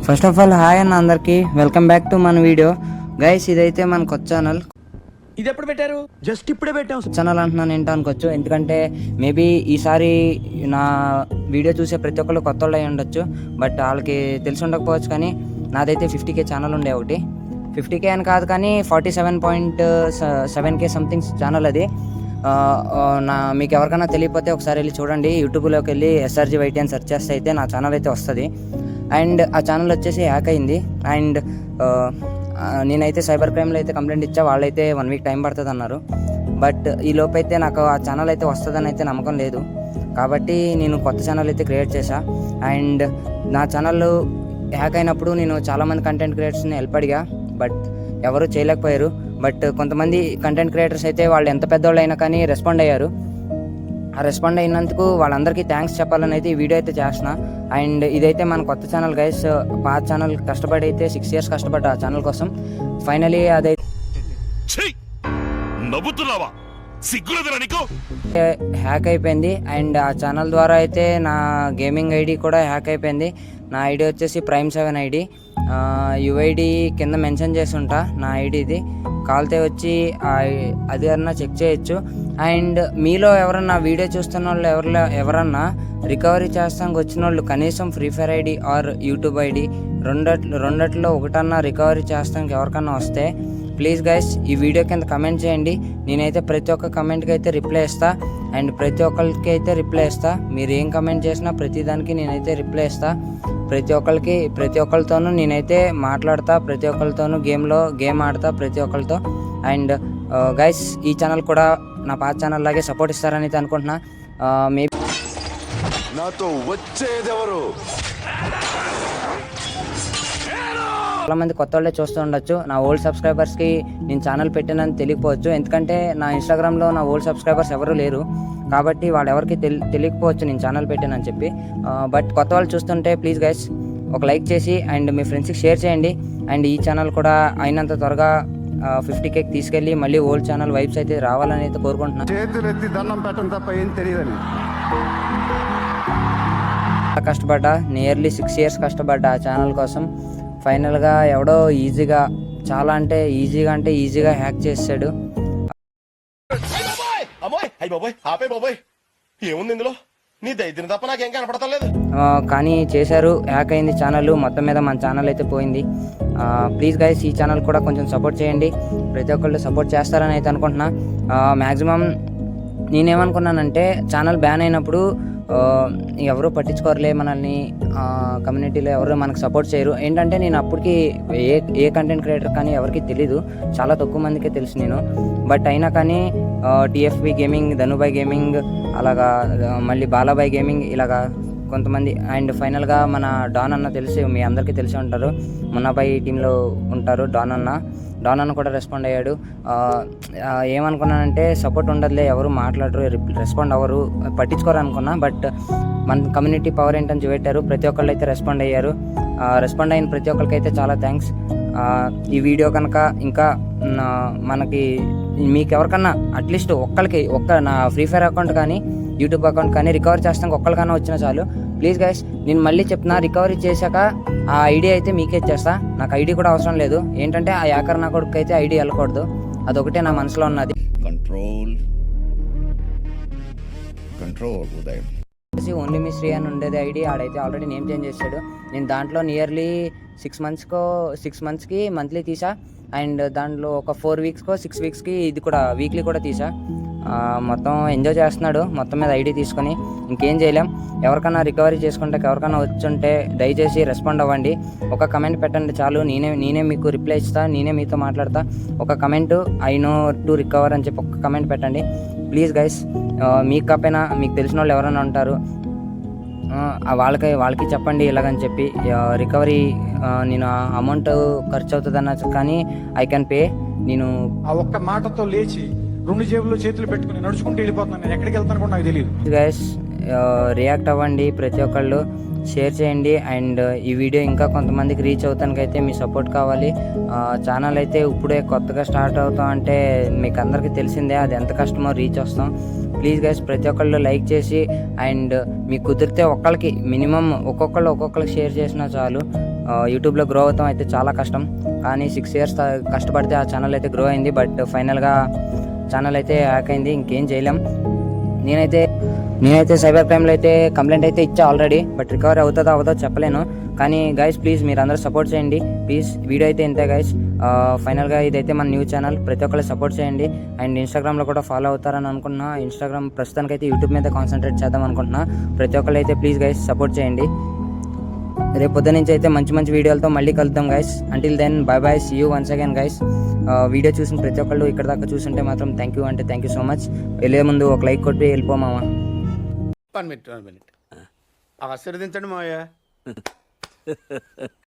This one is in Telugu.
ఫస్ట్ ఆఫ్ ఆల్ హాయ్ అన్న అందరికి వెల్కమ్ బ్యాక్ టు మన వీడియో గైస్. ఇదైతే మన కొత్త ఛానల్. ఇది ఎప్పుడు పెట్టారు? జస్ట్ ఇప్పుడే పెట్టాం. ఛానల్ అంటున్నాను ఏంటో అనుకోవచ్చు, ఎందుకంటే మేబీ ఈసారి నా వీడియో చూసే ప్రతి ఒక్కళ్ళు కొత్త వాళ్ళు అయి ఉండొచ్చు, బట్ వాళ్ళకి తెలిసి ఉండకపోవచ్చు. కానీ నాదైతే 50K ఛానల్ ఉండే, ఒకటి 50K అని కాదు కానీ 47.7K సంథింగ్ ఛానల్ అది. మీకు ఎవరికైనా తెలియకపోతే ఒకసారి వెళ్ళి చూడండి, యూట్యూబ్లోకి వెళ్ళి SRG YT అని సెర్చ్ చేస్తే అయితే నా ఛానల్ అయితే వస్తుంది. అండ్ ఆ ఛానల్ వచ్చేసి హ్యాక్ అయింది. అండ్ నేనైతే సైబర్ క్రైమ్లో అయితే కంప్లైంట్ ఇచ్చా, వాళ్ళైతే 1 వీక్ టైం పడుతుంది అన్నారు. బట్ ఈ లోపు అయితే నాకు ఆ ఛానల్ అయితే వస్తుందని అయితే నమ్మకం లేదు, కాబట్టి నేను కొత్త ఛానల్ అయితే క్రియేట్ చేశా. అండ్ నా ఛానల్ హ్యాక్ అయినప్పుడు నేను చాలామంది కంటెంట్ క్రియేటర్స్ని హెల్ప్ అడిగా, బట్ ఎవరు చేయలేకపోయారు. బట్ కొంతమంది కంటెంట్ క్రియేటర్స్ అయితే వాళ్ళు ఎంత పెద్దవాళ్ళు అయినా కానీ రెస్పాండ్ అయ్యారు. ఆ రెస్పాండ్ అయినందుకు వాళ్ళందరికీ థ్యాంక్స్ చెప్పాలని అయితే ఈ వీడియో అయితే చేస్తున్నా. అండ్ ఇదైతే మన కొత్త ఛానల్ గైస్. పాత ఛానల్ కష్టపడి అయితే 6 years కష్టపడ్డా ఆ ఛానల్ కోసం. ఫైనలీ అదైతే హ్యాక్ అయిపోయింది. అండ్ ఆ ఛానల్ ద్వారా అయితే నా గేమింగ్ ఐడి కూడా హ్యాక్ అయిపోయింది. నా ఐడి వచ్చేసి Prime7 ఐడి. UID కింద మెన్షన్ చేసి ఉంటా నా ఐడిది, కాల్తే వచ్చి అది అన్నా చెక్ చేయొచ్చు. అండ్ మీలో ఎవరన్నా వీడియో చూస్తున్న వాళ్ళు ఎవరన్నా రికవరీ చేస్తానికి వచ్చిన వాళ్ళు కనీసం Free Fire ID or YouTube ID రెండట్లో ఒకటన్నా రికవరీ చేస్తానికి ఎవరికన్నా వస్తే ప్లీజ్ గైస్ ఈ వీడియో కింద కమెంట్ చేయండి. నేనైతే ప్రతి ఒక్క కమెంట్కి అయితే రిప్లై ఇస్తా. అండ్ ప్రతి ఒక్కరికి అయితే రిప్లై ఇస్తా. మీరు ఏం కమెంట్ చేసినా ప్రతిదానికి నేనైతే రిప్లై ఇస్తా. ప్రతి ఒక్కరితోనూ నేనైతే మాట్లాడతా, ప్రతి ఒక్కరితోనూ గేమ్ ఆడతా ప్రతి ఒక్కరితో. అండ్ గైస్ ఈ ఛానల్ కూడా నా పాత ఛానల్ లాగే సపోర్ట్ ఇస్తారని అయితే అనుకుంటున్నా. మేబీ నాతో వచ్చేదెవరు? చాలామంది కొత్త వాళ్ళే చూస్తూ ఉండొచ్చు. నా ఓల్డ్ సబ్స్క్రైబర్స్కి నేను ఛానల్ పెట్టానని తెలియకపోవచ్చు, ఎందుకంటే నా ఇన్స్టాగ్రామ్లో నా ఓల్డ్ సబ్స్క్రైబర్స్ ఎవరు లేరు, కాబట్టి వాళ్ళెవరికి తెలియకపోవచ్చు నేను ఛానల్ పెట్టానని చెప్పి. బట్ కొత్త వాళ్ళు చూస్తుంటే ప్లీజ్ గైస్ ఒక లైక్ చేసి అండ్ మీ ఫ్రెండ్స్కి షేర్ చేయండి. అండ్ ఈ ఛానల్ కూడా అయినంత త్వరగా 50K తీసుకెళ్ళి మళ్ళీ ఓల్డ్ ఛానల్ వైబ్స్ అయితే రావాలని అయితే కోరుకుంటున్నాను. చేతులు ఎత్తి దండం పెట్టడం తప్ప ఏం తెలియదని కష్టపడ్డా, నియర్లీ 6 years కష్టపడ్డా ఆ ఛానల్ కోసం. ఫైనల్గా ఎవడో చాలా అంటే ఈజీగా హ్యాక్ చేసాడు. కానీ చేశారు, హ్యాక్ అయింది ఛానల్. మొత్తం మీద మన ఛానల్ అయితే పోయింది. ప్లీజ్ గైస్ ఈ ఛానల్ కూడా కొంచెం సపోర్ట్ చేయండి. ప్రతి ఒక్కళ్ళు సపోర్ట్ చేస్తారని అయితే అనుకుంటున్నా. మ్యాక్సిమం నేనేమనుకున్నానంటే ఛానల్ బ్యాన్ అయినప్పుడు ఎవరు పట్టించుకోరలే మనల్ని, కమ్యూనిటీలో ఎవరు మనకు సపోర్ట్ చేయరు. ఏంటంటే నేను అప్పటికి ఏ కంటెంట్ క్రియేటర్ కానీ ఎవరికి తెలీదు, చాలా తక్కువ మందికే తెలుసు నేను. బట్ అయినా కానీ TFB గేమింగ్, ధనుబాయ్ గేమింగ్, అలాగా మళ్ళీ బాలాబాయ్ గేమింగ్, ఇలాగా కొంతమంది. అండ్ ఫైనల్గా మన డాన్ అన్న తెలిసి మీ అందరికీ తెలిసి ఉంటారు, మున్నాబాయ్ టీంలో ఉంటారు. డాన్ అన్న కూడా రెస్పాండ్ అయ్యాడు. ఏమనుకున్నానంటే సపోర్ట్ ఉండదులే, ఎవరు మాట్లాడరు, రెస్పాండ్ అవ్వరు, పట్టించుకోరు అనుకున్నా. బట్ మన కమ్యూనిటీ పవర్ ఏంటని చూపెట్టారు, ప్రతి ఒక్కళ్ళు అయితే రెస్పాండ్ అయ్యారు. రెస్పాండ్ అయిన ప్రతి ఒక్కరికైతే చాలా థ్యాంక్స్. ఈ వీడియో కనుక ఇంకా మనకి మీకు ఎవరికన్నా అట్లీస్ట్ నా ఫ్రీ ఫైర్ అకౌంట్ కానీ యూట్యూబ్ అకౌంట్ కానీ రికవర్ చేస్తానికి ఒక్కరికన్నా వచ్చినా చాలు. ప్లీజ్ గైస్ నేను మళ్ళీ చెప్తున్నా, రికవరీ చేశాక ఆ ఐడి అయితే మీకే ఇచ్చేస్తా. నాకు ఐడి కూడా అవసరం లేదు, ఏంటంటే ఆ యాకర్ నా కొడుకు అయితే ఐడి వెళ్ళకూడదు, అదొకటే నా మనసులో ఉన్నది. ఓన్లీ మీ శ్రీ అని ఉండేది ఐడి, ఆడైతే ఆల్రెడీ నేమ్ చేంజ్ చేశాడు. నేను దాంట్లో నియర్లీ 6 monthsకి మంత్లీ తీసా. అండ్ దాంట్లో ఒక 4 weeksకో 6 weeksకి ఇది కూడా వీక్లీ కూడా తీసా. మొత్తం ఎంజాయ్ చేస్తున్నాడు మొత్తం మీద ఐడి తీసుకొని. ఇంకేం చేయలేం. ఎవరికైనా రికవరీ చేసుకుంటే ఎవరికైనా వచ్చుంటే దయచేసి రెస్పాండ్ అవ్వండి. ఒక కమెంట్ పెట్టండి చాలు, నేనే మీకు రిప్లై ఇస్తా, నేనే మీతో మాట్లాడతా. ఒక comment I know to recover అని చెప్పి ఒక కమెంట్ పెట్టండి ప్లీజ్ గైస్. మీకు కాకపోయినా మీకు తెలిసిన వాళ్ళు ఎవరైనా ఉంటారు, వాళ్ళకి చెప్పండి ఇలాగని చెప్పి. రికవరీ నేను అమౌంట్ ఖర్చు అవుతుంది అన్న కానీ ఐ కెన్ పే. నేను ఆ ఒక్క మాటతో లేచి 2 జేబుల్లో చేతులు పెట్టుకుని నడుచుకుంటూ వెళ్ళిపోతున్నాను. నేను ఎక్కడికి వెళ్తాను కూడా నాకు తెలియదు. గైస్ రియాక్ట్ అవ్వండి, ప్రతి ఒక్కళ్ళు షేర్ చేయండి. అండ్ ఈ వీడియో ఇంకా కొంతమందికి రీచ్ అవుతానికైతే మీ సపోర్ట్ కావాలి. ఛానల్ అయితే ఇప్పుడే కొత్తగా స్టార్ట్ అవుతాం అంటే మీకు అందరికీ తెలిసిందే అది ఎంత కష్టమో రీచ్ వస్తాం. ప్లీజ్ గైస్ ప్రతి ఒక్కళ్ళు లైక్ చేసి అండ్ మీకు కుదిరితే ఒక్కరికి మినిమం ఒక్కొక్కరికి షేర్ చేసినా చాలు. యూట్యూబ్లో గ్రో అవుతాం అయితే చాలా కష్టం, కానీ 6 years కష్టపడితే ఆ ఛానల్ అయితే గ్రో అయింది. బట్ ఫైనల్గా ఛానల్ అయితే హ్యాక్ అయింది, ఇంకేం చేయలేం. నేనైతే సైబర్ క్రైమ్లో అయితే కంప్లైంట్ అయితే ఇచ్చా ఆల్రెడీ, బట్ రికవరీ అవుతుందో అవదో చెప్పలేను. కానీ గైస్ ప్లీజ్ మీరు అందరూ సపోర్ట్ చేయండి ప్లీజ్. వీడియో అయితే ఇంతే గైస్. ఫైనల్గా ఇదైతే మన న్యూ ఛానల్, ప్రతి ఒక్కరు సపోర్ట్ చేయండి. అండ్ ఇన్స్టాగ్రామ్లో కూడా ఫాలో అవుతారని అనుకుంటున్నా. ఇన్స్టాగ్రామ్ ప్రస్తుతానికైతే యూట్యూబ్ మీద కాన్సన్ట్రేట్ చేద్దాం అనుకుంటున్నా. ప్రతి ఒక్కరు అయితే ప్లీజ్ గైస్ సపోర్ట్ చేయండి. రేపు పొద్దు నుంచి అయితే మంచి మంచి వీడియోలతో మళ్ళీ కలుద్దాం guys. Until then bye bye, see you once again guys. Video చూసిన ప్రతి ఒక్కళ్ళు ఇక్కడ దాకా చూసుంటే మాత్రం థ్యాంక్ యూ సో మచ్. వెళ్ళే ముందు ఒక లైక్ కొట్టి వెళ్ళిపోమామా. 1 minute ఆశీర్వదించండి మావయ్య.